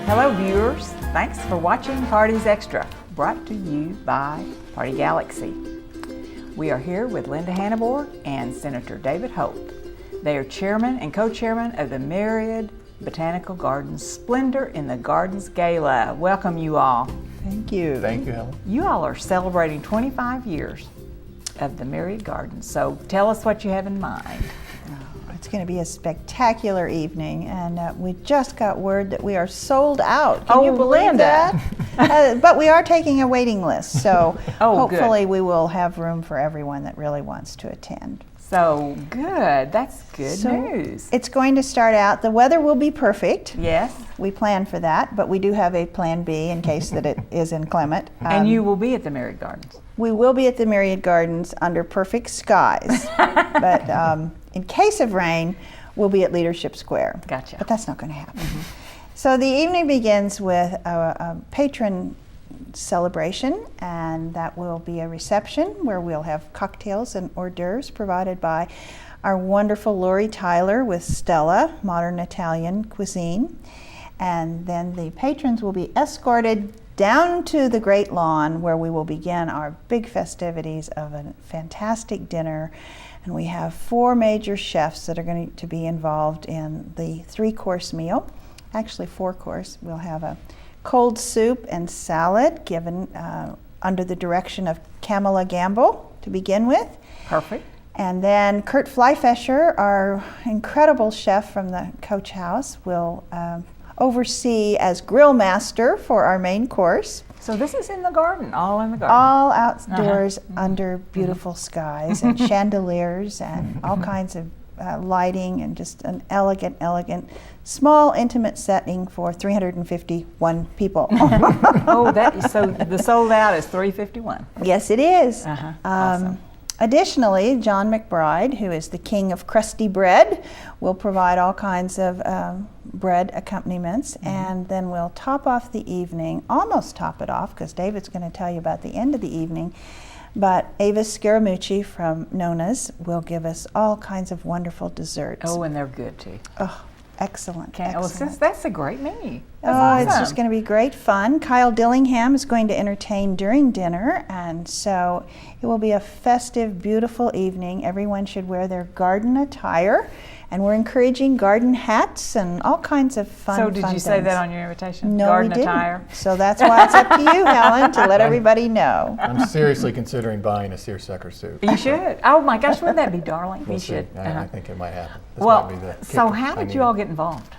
Hello viewers, thanks for watching Parties Extra, brought to you by Party Galaxy. We are here with Linda Haneborg and Senator David Holt. They are chairman and co-chairman of the Myriad Botanical Gardens Splendor in the Gardens Gala. Welcome you all. Thank you. Thank you, Helen. You all are celebrating 25 years of the Myriad Gardens, so tell us what you have in mind. It's going to be a spectacular evening, and we just got word that we are sold out. Can you believe Linda. that? But we are taking a waiting list, so hopefully good. we will have room for everyone that really wants to attend. So good, that's good news. It's going to start out, the weather will be perfect. Yes. We plan for that, but we do have a plan B in case that it is inclement. And you will be at the Myriad Gardens. We will be at the Myriad Gardens under perfect skies, but in case of rain, we'll be at Leadership Square. Gotcha. But that's not going to happen. So the evening begins with a patron celebration, and that will be a reception where we'll have cocktails and hors d'oeuvres provided by our wonderful Lori Tyler with Stella, Modern Italian Cuisine. And then the patrons will be escorted down to the Great Lawn, where we will begin our big festivities of a fantastic dinner. And we have 4 major chefs that are going to be involved in the 3-course meal. Actually 4-course. We'll have a cold soup and salad given under the direction of Camilla Gamble to begin with. Perfect. And then Kurt Fleifescher, our incredible chef from the Coach House, will oversee as grill master for our main course. So this is in the garden, all in the garden. All outdoors under beautiful skies and chandeliers and all kinds of lighting, and just an elegant, small, intimate setting for 351 people. Oh, so the sold out is 351. Yes, it is. Awesome. Additionally, John McBride, who is the king of crusty bread, will provide all kinds of bread accompaniments, and then we'll top off the evening, almost top it off, because David's going to tell you about the end of the evening, but Ava Scaramucci from Nona's will give us all kinds of wonderful desserts. Oh, and they're good too. Oh, excellent. Well, since that's a great menu. Oh, That's it's awesome. just going to be great fun. Kyle Dillingham is going to entertain during dinner, and so it will be a festive, beautiful evening. Everyone should wear their garden attire, and we're encouraging garden hats and all kinds of fun. So did you say things. that on your invitation? No, garden we didn't. attire. So that's why it's up to you, Helen, to let everybody know. I'm seriously considering buying a seersucker suit. You should. Oh my gosh, wouldn't that be darling? We'll you see. should. I think it might happen. This Well, might be the so kick how I did you all get involved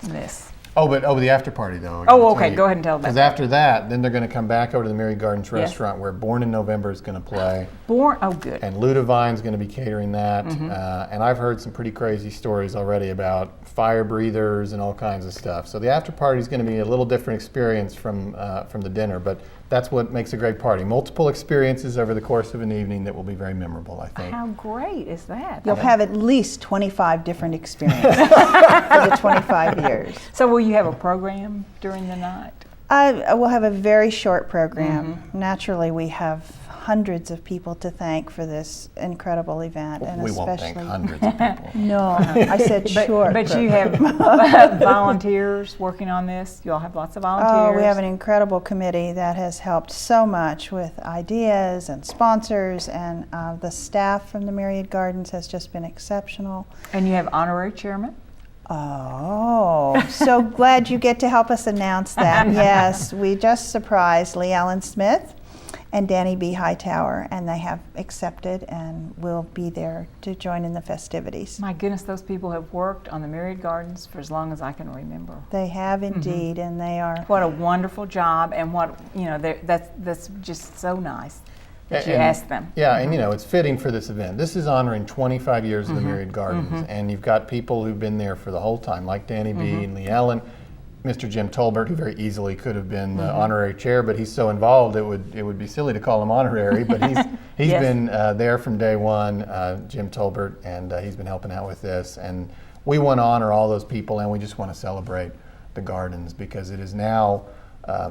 in this? But the after party though. Oh, okay. Go ahead and tell about Because that. after that, then they're going to come back over to the Myriad Gardens restaurant where Born in November is going to play. Oh, good. And Ludovine's going to be catering that. And I've heard some pretty crazy stories already about fire breathers and all kinds of stuff. So the after party is going to be a little different experience from the dinner, but that's what makes a great party. Multiple experiences over the course of an evening that will be very memorable, I think. How great is that? You'll have at least 25 different experiences for the 25 years. So will you have a program during the night? We'll have a very short program. Naturally, we have hundreds of people to thank for this incredible event, and We won't especially thank hundreds of people. No, I said short. But you have volunteers working on this? You all have lots of volunteers? Oh, we have an incredible committee that has helped so much with ideas and sponsors, and the staff from the Myriad Gardens has just been exceptional. And you have honorary chairman? Oh, so glad you get to help us announce that. Yes, we just surprised Lee Allen Smith and Danny B. Hightower, and they have accepted and will be there to join in the festivities. My goodness, those people have worked on the Myriad Gardens for as long as I can remember. They have indeed, and they are. What a wonderful job, and that's just so nice that you asked them. Yeah, and it's fitting for this event. This is honoring 25 years of the Myriad Gardens, and you've got people who've been there for the whole time, like Danny B. and Lee Allen. Mr. Jim Tolbert, who very easily could have been the honorary chair, but he's so involved it would be silly to call him honorary. But he's been there from day one, Jim Tolbert, and he's been helping out with this. And we want to honor all those people, and we just want to celebrate the gardens because it is now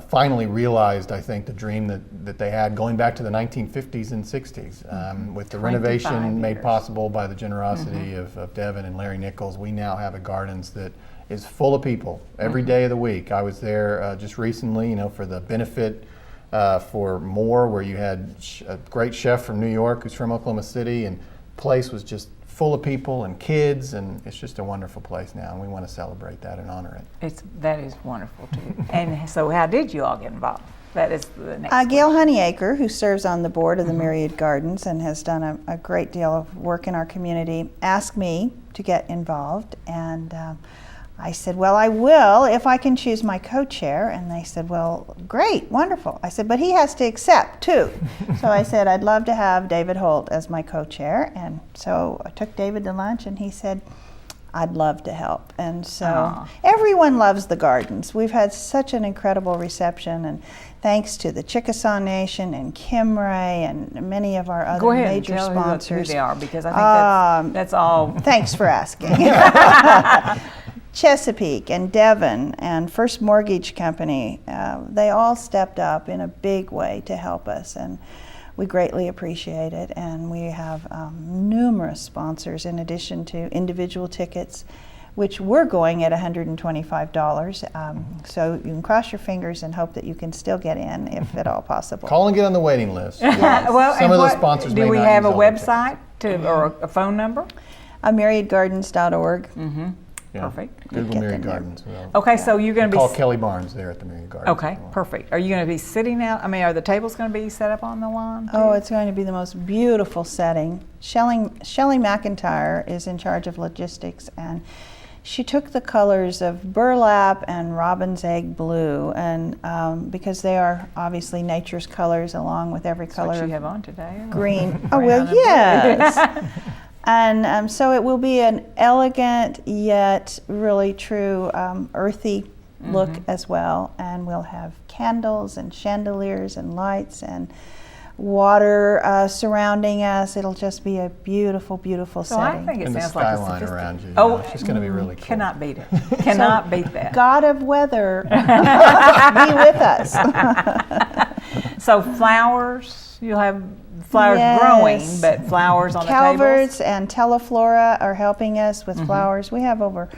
finally realized, I think, the dream that they had going back to the 1950s and 60s. With the renovation made possible by the generosity of Devin and Larry Nichols, we now have a gardens that is full of people every day of the week. I was there just recently, for the benefit for More, where you had a great chef from New York who's from Oklahoma City, and the place was just full of people and kids, and it's just a wonderful place now, and we want to celebrate that and honor it. That is wonderful too. And so how did you all get involved? That is the next Gail Honeyacre, who serves on the board of the Myriad Gardens and has done a great deal of work in our community, asked me to get involved, and I said, well, I will if I can choose my co-chair. And they said, well, great, wonderful. I said, but he has to accept too. So I said, I'd love to have David Holt as my co-chair. And so I took David to lunch, and he said, I'd love to help. And so everyone loves the gardens. We've had such an incredible reception, and thanks to the Chickasaw Nation and Kimray and many of our other major sponsors. Go ahead and tell who they are, because I think that's all. Thanks for asking. Chesapeake and Devon and First Mortgage Company, they all stepped up in a big way to help us, and we greatly appreciate it. And we have numerous sponsors in addition to individual tickets, which we're going at $125. So you can cross your fingers and hope that you can still get in, if at all possible. Call and get on the waiting list. Yes. Well, some of the sponsors do may we not have a use all the website or a phone number? MyriadGardens.org. Yeah. Perfect. Google Myriad Gardens. Okay, so you're going to be call Kelly Barnes there at the Myriad Gardens. Okay, perfect. Are you going to be sitting out? I mean, are the tables going to be set up on the lawn too? Oh, it's going to be the most beautiful setting. Shelley McIntyre is in charge of logistics, and she took the colors of burlap and robin's egg blue, and because they are obviously nature's colors, along with every color. That's what you have on today. Green. Oh well, yes. And so it will be an elegant yet really true earthy look as well. And we'll have candles and chandeliers and lights and water surrounding us. It'll just be a beautiful, beautiful setting. I think it and sounds the like a skyline sophisticated. around you. Oh, it's just going to be really cool. Cannot beat it. Cannot beat that. God of weather, be with us. So flowers, you'll have flowers growing, but flowers on the Calverts tables? and Teleflora are helping us with flowers. We have over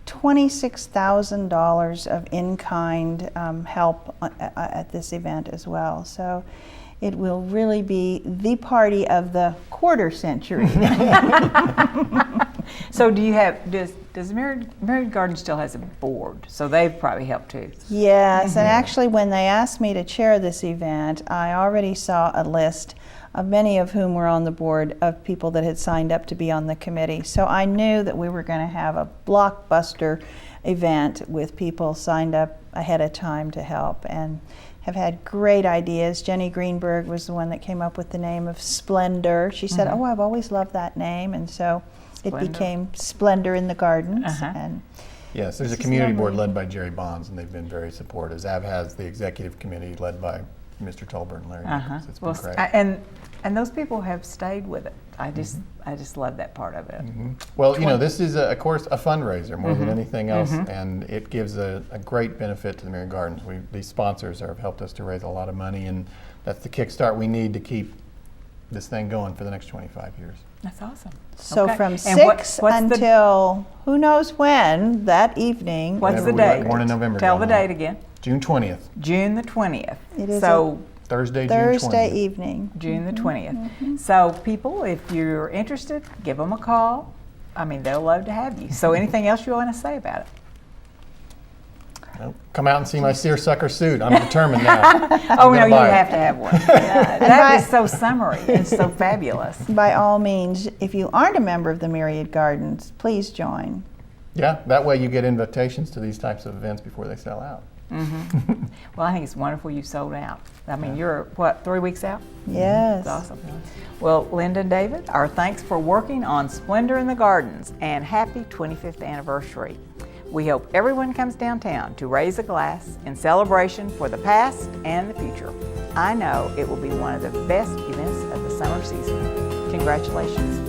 $26,000 of in-kind help at this event as well. So it will really be the party of the quarter century. So do you have, does Myriad Garden still has a board? So they've probably helped too. Yes, and actually when they asked me to chair this event, I already saw a list of many of whom were on the board of people that had signed up to be on the committee. So I knew that we were going to have a blockbuster event with people signed up ahead of time to help, and have had great ideas. Jenny Greenberg was the one that came up with the name of Splendor. She said, oh, I've always loved that name, and so Splendor. It became Splendor in the Gardens. And yes, there's a community board led by Jerry Bonds, and they've been very supportive. As has the executive committee led by Mr. Tolbert and Larry Nichols. It's been great. And those people have stayed with it. I just love that part of it. Well, you know, this is, of course, a fundraiser more than anything else, and it gives a great benefit to the Myriad Gardens. These sponsors have helped us to raise a lot of money, and that's the kickstart we need to keep this thing going for the next 25 years. That's awesome. So okay. from and 6 until who knows when that evening. What's the date? Born in November. Tell the date again. June 20th. June the 20th. It is Thursday June 20th. Evening. June the 20th. So people, if you're interested, give them a call. I mean, they'll love to have you. So anything else you want to say about it? Well, come out and see my seersucker suit. I'm determined now. Oh, no, you have to have one. Yeah, that is so summery. It's so fabulous. By all means, if you aren't a member of the Myriad Gardens, please join. Yeah, that way you get invitations to these types of events before they sell out. Well, I think it's wonderful you sold out. I mean, you're, what, 3 weeks out? Yes. That's awesome. Well, Linda and David, our thanks for working on Splendor in the Gardens, and happy 25th anniversary. We hope everyone comes downtown to raise a glass in celebration for the past and the future. I know it will be one of the best events of the summer season. Congratulations.